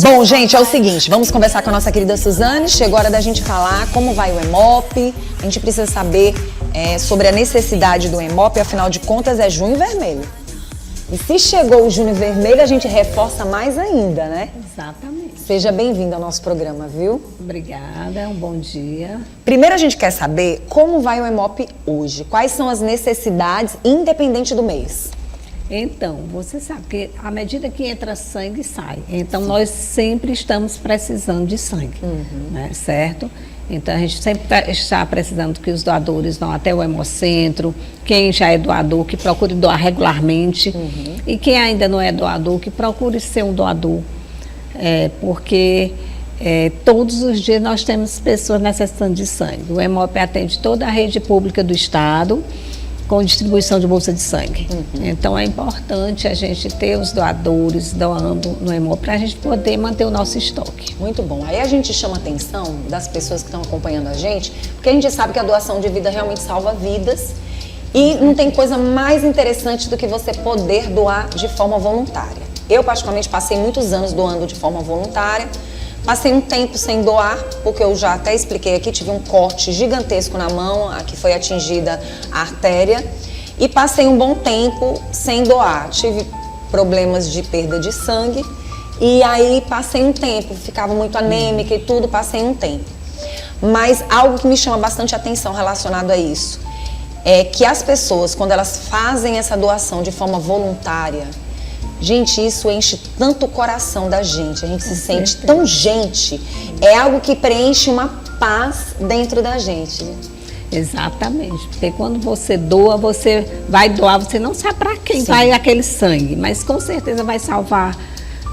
Bom, gente, é o seguinte, vamos conversar com a nossa querida Suzane. Chegou a hora da gente falar como vai o Hemop. A gente precisa saber sobre a necessidade do Hemop, afinal de contas é junho vermelho. E se chegou o junho vermelho, a gente reforça mais ainda, né? Exatamente. Seja bem-vindo ao nosso programa, viu? Obrigada, um bom dia. Primeiro a gente quer saber como vai o Hemop hoje. Quais são as necessidades, independente do mês? Então, você sabe que à medida que entra sangue, sai. Então, nós sempre estamos precisando de sangue, né? Certo? Então, a gente sempre está precisando que os doadores vão até o Hemocentro. Quem já é doador, que procure doar regularmente. E quem ainda não é doador, que procure ser um doador. Porque todos os dias nós temos pessoas necessitando de sangue. O Hemop atende toda a rede pública do Estado, com distribuição de bolsa de sangue. Então, é importante a gente ter os doadores doando no Hemop para a gente poder manter o nosso estoque. Muito bom. Aí a gente chama a atenção das pessoas que estão acompanhando a gente, porque a gente sabe que a doação de vida realmente salva vidas e não tem coisa mais interessante do que você poder doar de forma voluntária. Eu, particularmente, passei muitos anos doando de forma voluntária. Passei um tempo sem doar, porque eu já até expliquei aqui, tive um corte gigantesco na mão, aqui foi atingida a artéria, e passei um bom tempo sem doar. Tive problemas de perda de sangue, e aí passei um tempo, ficava muito anêmica e tudo, passei um tempo. Mas algo que me chama bastante atenção relacionado a isso, é que as pessoas, quando elas fazem essa doação de forma voluntária, gente, isso enche tanto o coração da gente, a gente se sente tão gente, é algo que preenche uma paz dentro da gente. Exatamente, porque quando você doa, você vai doar, você não sabe para quem vai aquele sangue, mas com certeza vai salvar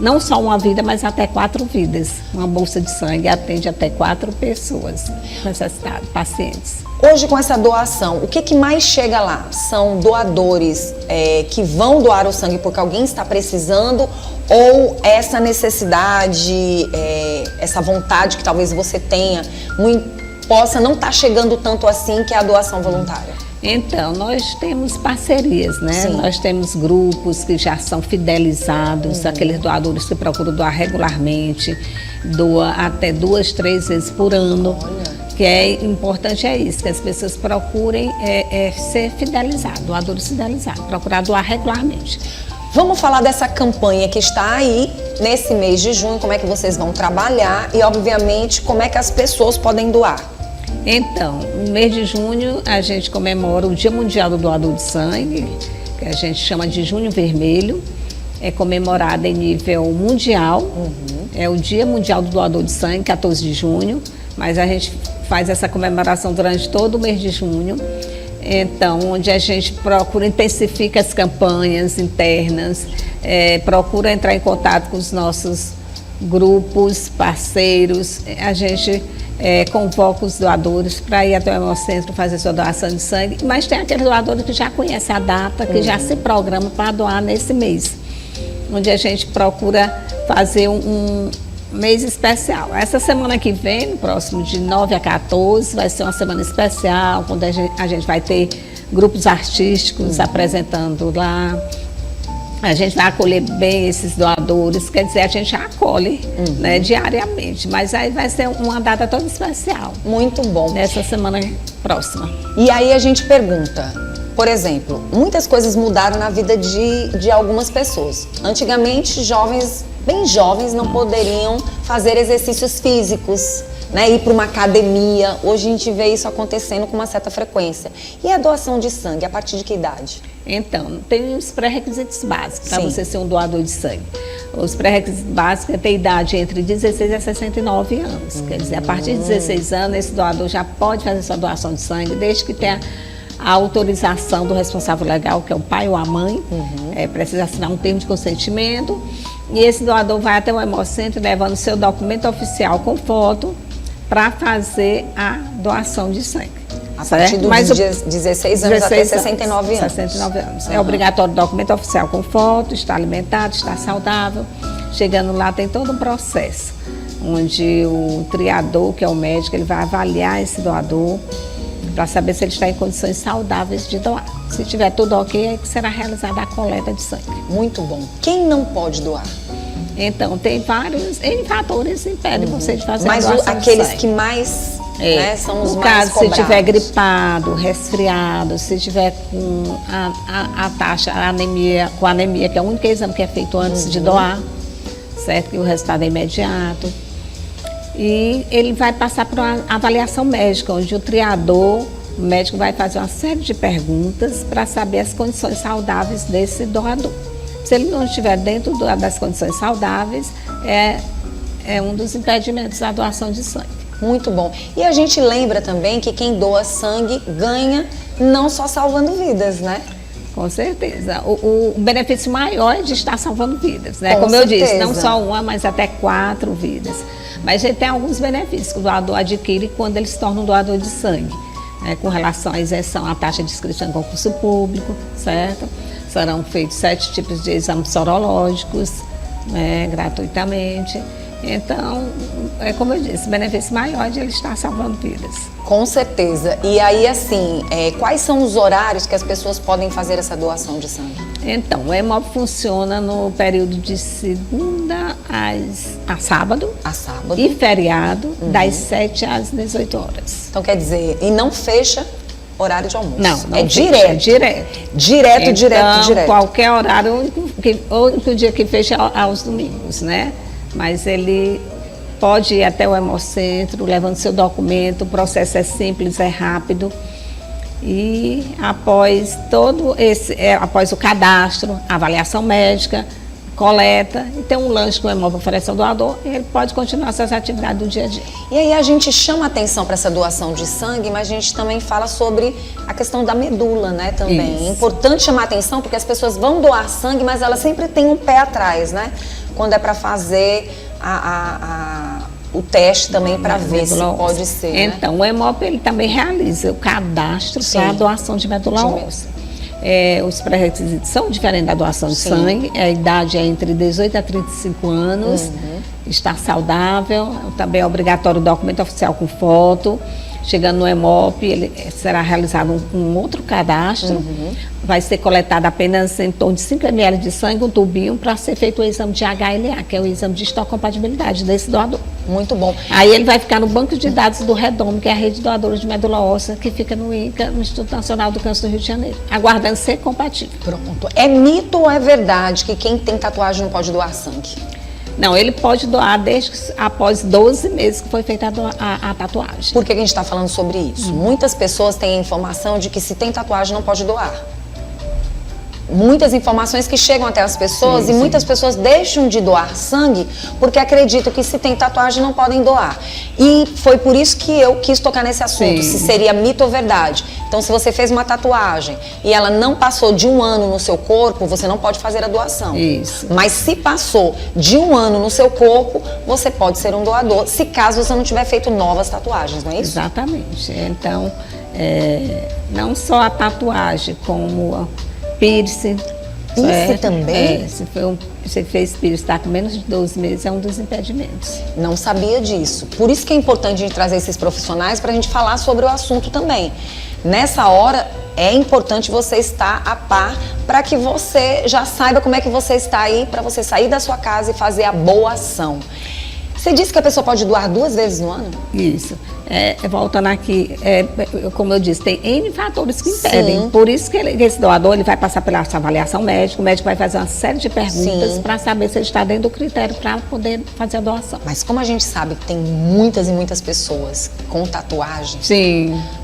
não só uma vida, mas até 4 vidas. Uma bolsa de sangue atende até 4 pessoas necessitadas, pacientes. Hoje, com essa doação, o que mais chega lá? São doadores que vão doar o sangue porque alguém está precisando, ou essa necessidade, essa vontade que talvez você tenha, possa não estar chegando tanto assim, que é a doação voluntária? Então, nós temos parcerias, né? Sim. Nós temos grupos que já são fidelizados, aqueles doadores que procuram doar regularmente, doa até 2, 3 vezes por ano. Olha. Que é importante isso, que as pessoas procurem ser fidelizados, doadores fidelizados, procurar doar regularmente. Vamos falar dessa campanha que está aí nesse mês de junho, como é que vocês vão trabalhar e, obviamente, como é que as pessoas podem doar. Então, no mês de junho, a gente comemora o Dia Mundial do Doador de Sangue, que a gente chama de Junho Vermelho. É comemorado em nível mundial. É o Dia Mundial do Doador de Sangue, 14 de junho, mas a gente faz essa comemoração durante todo o mês de junho. Então, onde a gente procura, intensifica as campanhas internas, procura entrar em contato com os nossos grupos, parceiros. A gente convoca os doadores para ir até o Hemocentro fazer sua doação de sangue, mas tem aqueles doadores que já conhecem a data, que já se programam para doar nesse mês, onde a gente procura fazer um mês especial. Essa semana que vem, no próximo de 9 a 14, vai ser uma semana especial, onde a gente vai ter grupos artísticos apresentando lá. A gente vai acolher bem esses doadores, quer dizer, a gente acolhe né, diariamente, mas aí vai ser uma data toda especial. Muito bom. Nessa semana próxima. E aí a gente pergunta, por exemplo, muitas coisas mudaram na vida de algumas pessoas. Antigamente, bem jovens, não poderiam fazer exercícios físicos, né, ir para uma academia. Hoje a gente vê isso acontecendo com uma certa frequência. E a doação de sangue, a partir de que idade? Então, tem os pré-requisitos básicos para você ser um doador de sangue. Os pré-requisitos básicos é ter idade entre 16 a 69 anos. Quer dizer, a partir de 16 anos, esse doador já pode fazer sua doação de sangue, desde que tenha a autorização do responsável legal, que é o pai ou a mãe. Precisa assinar um termo de consentimento. E esse doador vai até o Hemocentro levando seu documento oficial com foto para fazer a doação de sangue. A partir dos 16 anos até 69 anos. 69 anos. É obrigatório o documento oficial com foto, está alimentado, está saudável. Chegando lá tem todo um processo, onde o triador, que é o médico, ele vai avaliar esse doador para saber se ele está em condições saudáveis de doar. Se tiver tudo ok, aí será realizada a coleta de sangue. Muito bom. Quem não pode doar? Então, tem vários N fatores que impedem você de fazer Mas a doação de aqueles sangue. que mais, né, são os No mais caso, se cobrados. tiver gripado, resfriado, se tiver com a taxa, a anemia, com anemia, que é o único exame que é feito antes de doar, certo? Que o resultado é imediato. E ele vai passar por uma avaliação médica, onde o triador, o médico vai fazer uma série de perguntas para saber as condições saudáveis desse doador. Se ele não estiver dentro das condições saudáveis, é um dos impedimentos da doação de sangue. Muito bom. E a gente lembra também que quem doa sangue ganha não só salvando vidas, né? Com certeza. O benefício maior é de estar salvando vidas, né? Com Como certeza. eu disse, não só uma, mas até 4 vidas. Mas ele tem alguns benefícios que o doador adquire quando ele se torna um doador de sangue, né? Com relação à isenção à taxa de inscrição em concurso público, certo? Serão feitos 7 tipos de exames sorológicos, né, gratuitamente. Então, como eu disse, o benefício maior é de ele estar salvando vidas. Com certeza. E aí, assim, quais são os horários que as pessoas podem fazer essa doação de sangue? Então, o Hemop funciona no período de segunda a sábado. A sábado. E feriado, das 7 às 18 horas. Então, quer dizer, e não fecha horário de almoço. Não é fecha, direto. é direto. Direto, Então, direto. Qualquer horário, o único dia que fecha é aos domingos, né? Mas ele pode ir até o Hemocentro, levando seu documento, o processo é simples, é rápido. E após após o cadastro, a avaliação médica, coleta, e tem um lanche que o Hemop oferece ao doador, e ele pode continuar suas atividades do dia a dia. E aí a gente chama atenção para essa doação de sangue, mas a gente também fala sobre a questão da medula, né, também. Isso. É importante chamar atenção porque as pessoas vão doar sangue, mas elas sempre têm um pé atrás, né? Quando é para fazer o teste também para ver se pode ser, né? Então, o Hemop ele também realiza o cadastro para a doação de medula óssea. Os pré-requisitos são diferentes da doação de sangue. A idade é entre 18 a 35 anos, estar saudável, também é obrigatório o documento oficial com foto. Chegando no Hemop, ele será realizado um outro cadastro. Vai ser coletado apenas em torno de 5 ml de sangue, um tubinho, para ser feito o exame de HLA, que é o exame de histocompatibilidade desse doador. Muito bom. Aí ele vai ficar no banco de dados do REDOM, que é a rede doadora de medula óssea, que fica no INCA, no Instituto Nacional do Câncer do Rio de Janeiro, aguardando ser compatível. Pronto. É mito ou é verdade que quem tem tatuagem não pode doar sangue? Não, ele pode doar após 12 meses que foi feita a tatuagem. Por que a gente está falando sobre isso? Muitas pessoas têm a informação de que se tem tatuagem não pode doar. Muitas informações que chegam até as pessoas e muitas pessoas deixam de doar sangue porque acreditam que se tem tatuagem não podem doar. E foi por isso que eu quis tocar nesse assunto, se seria mito ou verdade. Então, se você fez uma tatuagem e ela não passou de 1 ano no seu corpo, você não pode fazer a doação. Isso. Mas se passou de 1 ano no seu corpo, você pode ser um doador, se caso você não tiver feito novas tatuagens, não é isso? Exatamente. Então, não só a tatuagem, como piercing. Piercing também? Se você fez piercing, está com menos de 12 meses, é um dos impedimentos. Não sabia disso. Por isso que é importante a gente trazer esses profissionais para a gente falar sobre o assunto também. Nessa hora, é importante você estar a par para que você já saiba como é que você está aí, para você sair da sua casa e fazer a boa ação. Você disse que a pessoa pode doar 2 vezes no ano? Isso. Voltando aqui, como eu disse, tem N fatores que impedem. Por isso que esse doador ele vai passar pela essa avaliação médica, o médico vai fazer uma série de perguntas para saber se ele está dentro do critério para poder fazer a doação. Mas como a gente sabe que tem muitas e muitas pessoas com tatuagem,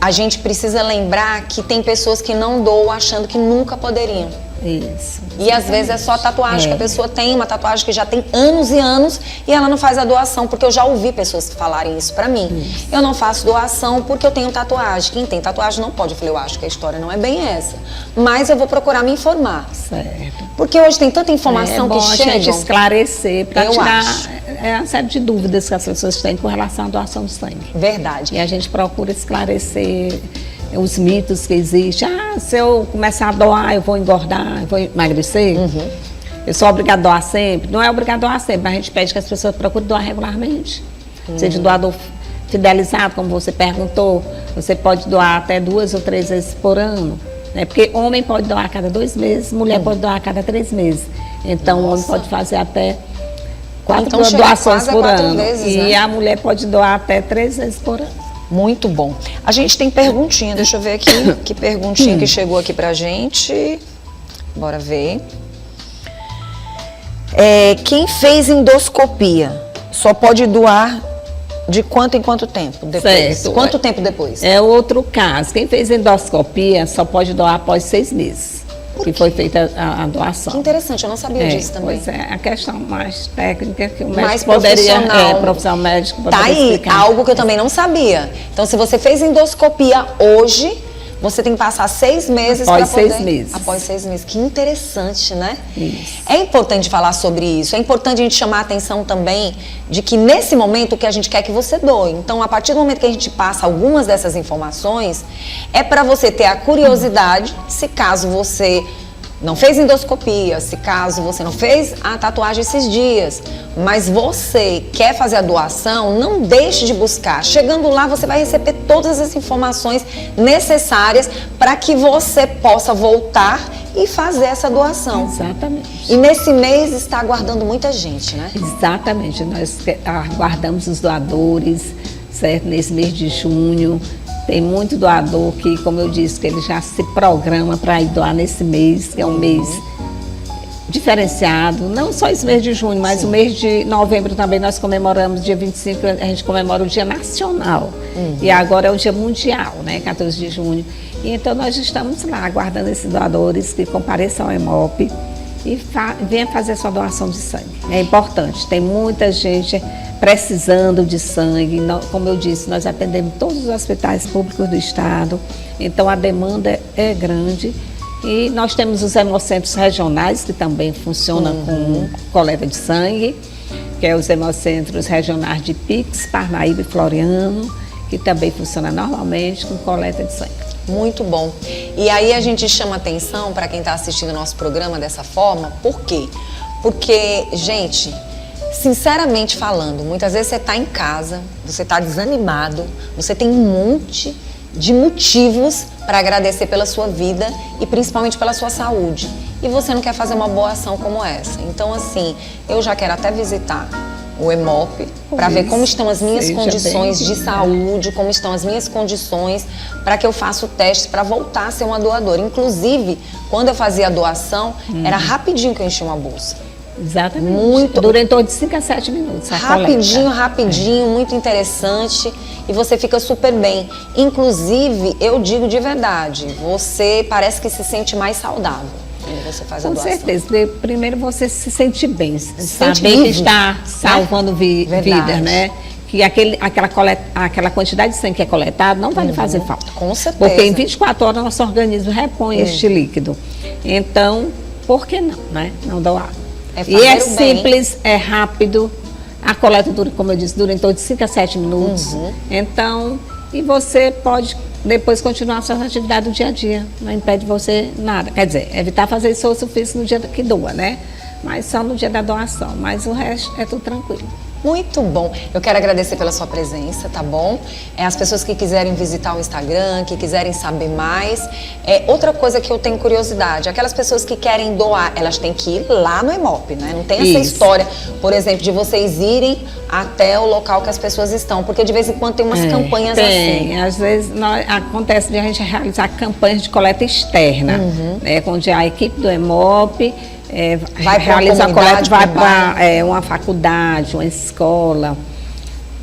a gente precisa lembrar que tem pessoas que não doam achando que nunca poderiam. Isso. E às vezes é só a tatuagem que a pessoa tem, uma tatuagem que já tem anos e anos e ela não faz a doação, porque eu já ouvi pessoas falarem isso pra mim. Eu não faço doação porque eu tenho tatuagem. Quem tem tatuagem não pode. Eu falei, eu acho que a história não é bem essa. Mas eu vou procurar me informar. Certo. Porque hoje tem tanta informação bom que chega. A gente esclarecer para tirar acho. Uma série de dúvidas que as pessoas têm com relação à doação de sangue. Verdade. E a gente procura esclarecer os mitos que existem. Se eu começar a doar, eu vou engordar, eu vou emagrecer. Eu sou obrigada a doar sempre. Não é obrigada a doar sempre, mas a gente pede que as pessoas procurem doar regularmente. Seja doador fidelizado, como você perguntou, você pode doar até 2 ou 3 vezes por ano. Né? Porque homem pode doar a cada 2 meses, mulher pode doar a cada 3 meses. Então, o homem pode fazer até 4 chega doações quase a por 4 ano. vezes, E né? a mulher pode doar até 3 vezes por ano. Muito bom. A gente tem perguntinha, deixa eu ver aqui, que perguntinha que chegou aqui pra gente. Bora ver. Quem fez endoscopia só pode doar de quanto em quanto tempo depois? Certo. Quanto tempo depois? É outro caso. Quem fez endoscopia só pode doar após 6 meses que foi feita a doação. Que interessante, eu não sabia disso também. Pois é, a questão mais técnica que o Mais médico poderia... profissional. Profissional médico Tá poderia aí, explicar. algo que eu também não sabia. Então, se você fez endoscopia hoje, você tem que passar 6 meses para Após poder... 6 meses. Após 6 meses. Que interessante, né? Isso. É importante falar sobre isso. É importante a gente chamar a atenção também de que nesse momento o que a gente quer que você doe. Então, a partir do momento que a gente passa algumas dessas informações, é para você ter a curiosidade, se caso você não fez endoscopia, se caso você não fez a tatuagem esses dias, mas você quer fazer a doação, não deixe de buscar. Chegando lá, você vai receber todas as informações necessárias para que você possa voltar e fazer essa doação. Exatamente. E nesse mês está aguardando muita gente, né? Exatamente. Nós aguardamos os doadores, certo? Nesse mês de junho. Tem muito doador que, como eu disse, que ele já se programa para ir doar nesse mês, que é um mês diferenciado. Não só esse mês de junho, mas o mês de novembro também nós comemoramos, dia 25, a gente comemora o Dia Nacional. E agora é o Dia Mundial, né? 14 de junho. E então nós estamos lá aguardando esses doadores que compareçam ao EMOP e venha fazer sua doação de sangue. É importante, tem muita gente precisando de sangue. Como eu disse, nós atendemos todos os hospitais públicos do estado, então a demanda é grande. E nós temos os hemocentros regionais, que também funcionam com coleta de sangue, que é os hemocentros regionais de Pix, Parnaíba e Floriano, que também funciona normalmente com coleta de sangue. Muito bom. E aí a gente chama atenção para quem está assistindo o nosso programa dessa forma, por quê? Porque, gente, sinceramente falando, muitas vezes você está em casa, você está desanimado, você tem um monte de motivos para agradecer pela sua vida e principalmente pela sua saúde. E você não quer fazer uma boa ação como essa. Então, assim, eu já quero até visitar o EMOP para ver como estão as minhas condições de saúde, como estão as minhas condições para que eu faça o teste para voltar a ser uma doadora. Inclusive, quando eu fazia a doação, era rapidinho que eu enchia uma bolsa. Exatamente. Muito. Durante de 5 a 7 minutos. Rapidinho, muito interessante. E você fica super bem. Inclusive, eu digo de verdade, você parece que se sente mais saudável quando você faz a doação. Com certeza. Primeiro você se sente bem, saber que está salvando vidas, né? Que aquela quantidade de sangue que é coletado não vai lhe fazer falta. Com certeza. Porque em 24 horas nosso organismo repõe este líquido. Então, por que não, né? Não doar. E é simples, é rápido. A coleta dura, como eu disse, dura em torno de 5 a 7 minutos. Então, e você pode depois continuar a sua atividade do dia a dia. Não impede você nada. Quer dizer, evitar fazer esforço físico no dia que doa, né? Mas só no dia da doação. Mas o resto é tudo tranquilo. Muito bom. Eu quero agradecer pela sua presença, tá bom? As pessoas que quiserem visitar o Instagram, que quiserem saber mais. Outra coisa que eu tenho curiosidade, aquelas pessoas que querem doar, elas têm que ir lá no EMOP, né? Não tem essa história, por exemplo, de vocês irem até o local que as pessoas estão, porque de vez em quando tem umas campanhas assim. Às vezes acontece de a gente realizar campanhas de coleta externa, né? Onde a equipe do EMOP realiza a coleta, vai para uma faculdade, uma escola,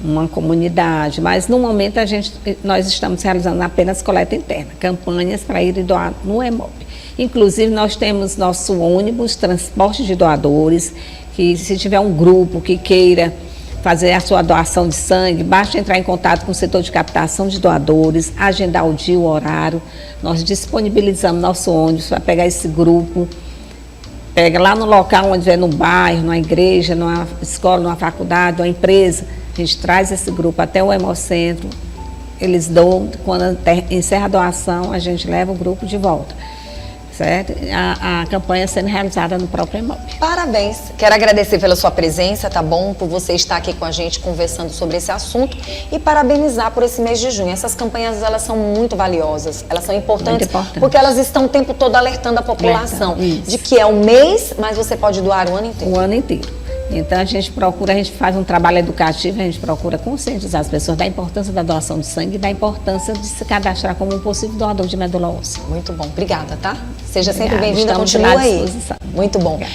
uma comunidade, mas no momento nós estamos realizando apenas coleta interna, campanhas para ir doar no EMOP. Inclusive nós temos nosso ônibus, transporte de doadores, que se tiver um grupo que queira fazer a sua doação de sangue, basta entrar em contato com o setor de captação de doadores, agendar o dia, o horário, nós disponibilizamos nosso ônibus para pegar esse grupo. Pega lá no local onde é no bairro, numa igreja, numa escola, numa faculdade, numa empresa. A gente traz esse grupo até o Hemocentro. Eles doam, quando encerra a doação, a gente leva o grupo de volta. Certo? A campanha sendo realizada no próprio EMOP. Parabéns. Quero agradecer pela sua presença, tá bom? Por você estar aqui com a gente conversando sobre esse assunto e parabenizar por esse mês de junho. Essas campanhas, elas são muito valiosas, elas são importantes porque elas estão o tempo todo alertando a população de que é um mês, mas você pode doar o ano inteiro. O ano inteiro. Então a gente faz um trabalho educativo, a gente procura conscientizar as pessoas da importância da doação de sangue e da importância de se cadastrar como um possível doador de medula óssea. Muito bom, obrigada, tá? Seja sempre Obrigada, bem-vinda, estamos continua à aí. disposição. Muito bom. Obrigada.